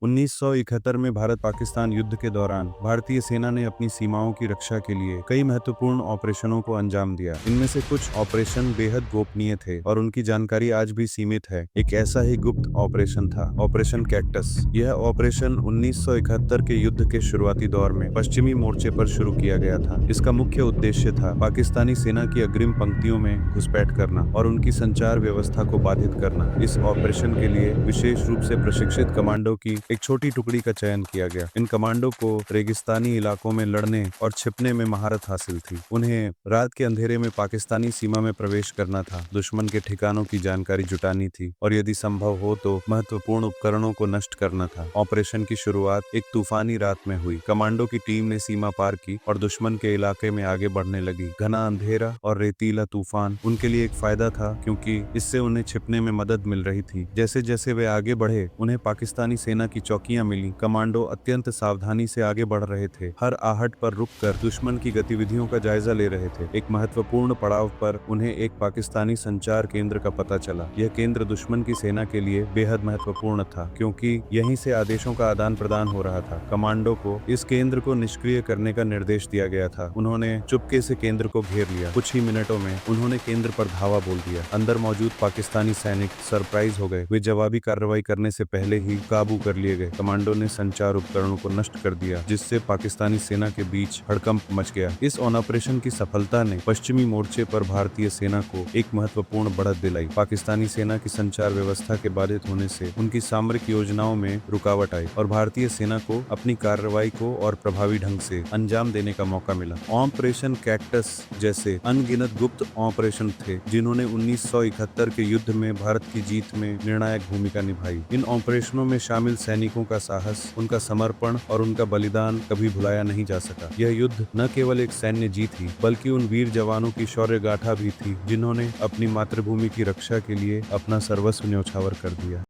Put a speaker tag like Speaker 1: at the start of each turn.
Speaker 1: 1971 में भारत पाकिस्तान युद्ध के दौरान भारतीय सेना ने अपनी सीमाओं की रक्षा के लिए कई महत्वपूर्ण ऑपरेशनों को अंजाम दिया। इनमें से कुछ ऑपरेशन बेहद गोपनीय थे और उनकी जानकारी आज भी सीमित है। एक ऐसा ही गुप्त ऑपरेशन था ऑपरेशन कैक्टस। यह ऑपरेशन 1971 के युद्ध के शुरुआती दौर में पश्चिमी मोर्चे पर शुरू किया गया था। इसका मुख्य उद्देश्य था पाकिस्तानी सेना की अग्रिम पंक्तियों में घुसपैठ करना और उनकी संचार व्यवस्था को बाधित करना। इस ऑपरेशन के लिए विशेष रूप से प्रशिक्षित कमांडो की एक छोटी टुकड़ी का चयन किया गया। इन कमांडो को रेगिस्तानी इलाकों में लड़ने और छिपने में महारत हासिल थी। उन्हें रात के अंधेरे में पाकिस्तानी सीमा में प्रवेश करना था, दुश्मन के ठिकानों की जानकारी जुटानी थी और यदि संभव हो तो महत्वपूर्ण उपकरणों को नष्ट करना था। ऑपरेशन की शुरुआत एक तूफानी रात में हुई। कमांडो की टीम ने सीमा पार की और दुश्मन के इलाके में आगे बढ़ने लगी। घना अंधेरा और रेतीला तूफान उनके लिए एक फायदा था, क्योंकि इससे उन्हें छिपने में मदद मिल रही थी। जैसे जैसे वे आगे बढ़े, उन्हें पाकिस्तानी सेना की चौकियां मिली। कमांडो अत्यंत सावधानी से आगे बढ़ रहे थे, हर आहट पर रुककर दुश्मन की गतिविधियों का जायजा ले रहे थे। एक महत्वपूर्ण पड़ाव पर उन्हें एक पाकिस्तानी संचार केंद्र का पता चला। यह केंद्र दुश्मन की सेना के लिए बेहद महत्वपूर्ण था, क्योंकि यहीं से आदेशों का आदान प्रदान हो रहा था। कमांडो को इस केंद्र को निष्क्रिय करने का निर्देश दिया गया था। उन्होंने चुपके से केंद्र को घेर लिया। कुछ ही मिनटों में उन्होंने केंद्र पर धावा बोल दिया। अंदर मौजूद पाकिस्तानी सैनिक सरप्राइज हो गए। वे जवाबी कार्रवाई करने से पहले ही काबू कर लिए गए। कमांडो ने संचार उपकरणों को नष्ट कर दिया, जिससे पाकिस्तानी सेना के बीच हड़कंप मच गया। इस ऑपरेशन की सफलता ने पश्चिमी मोर्चे पर भारतीय सेना को एक महत्वपूर्ण बढ़त दिलाई। पाकिस्तानी सेना की संचार व्यवस्था के बाधित होने से उनकी सामरिक योजनाओं में रुकावट आई और भारतीय सेना को अपनी कार्रवाई को और प्रभावी ढंग से अंजाम देने का मौका मिला। ऑपरेशन कैक्टस जैसे अनगिनत गुप्त ऑपरेशन थे, जिन्होंने 1971 के युद्ध में भारत की जीत में निर्णायक भूमिका निभाई। इन ऑपरेशनों में शामिल सैनिकों का साहस, उनका समर्पण और उनका बलिदान कभी भुलाया नहीं जा सका। यह युद्ध न केवल एक सैन्य जीत थी, बल्कि उन वीर जवानों की शौर्य गाथा भी थी, जिन्होंने अपनी मातृभूमि की रक्षा के लिए अपना सर्वस्व न्यौछावर कर दिया।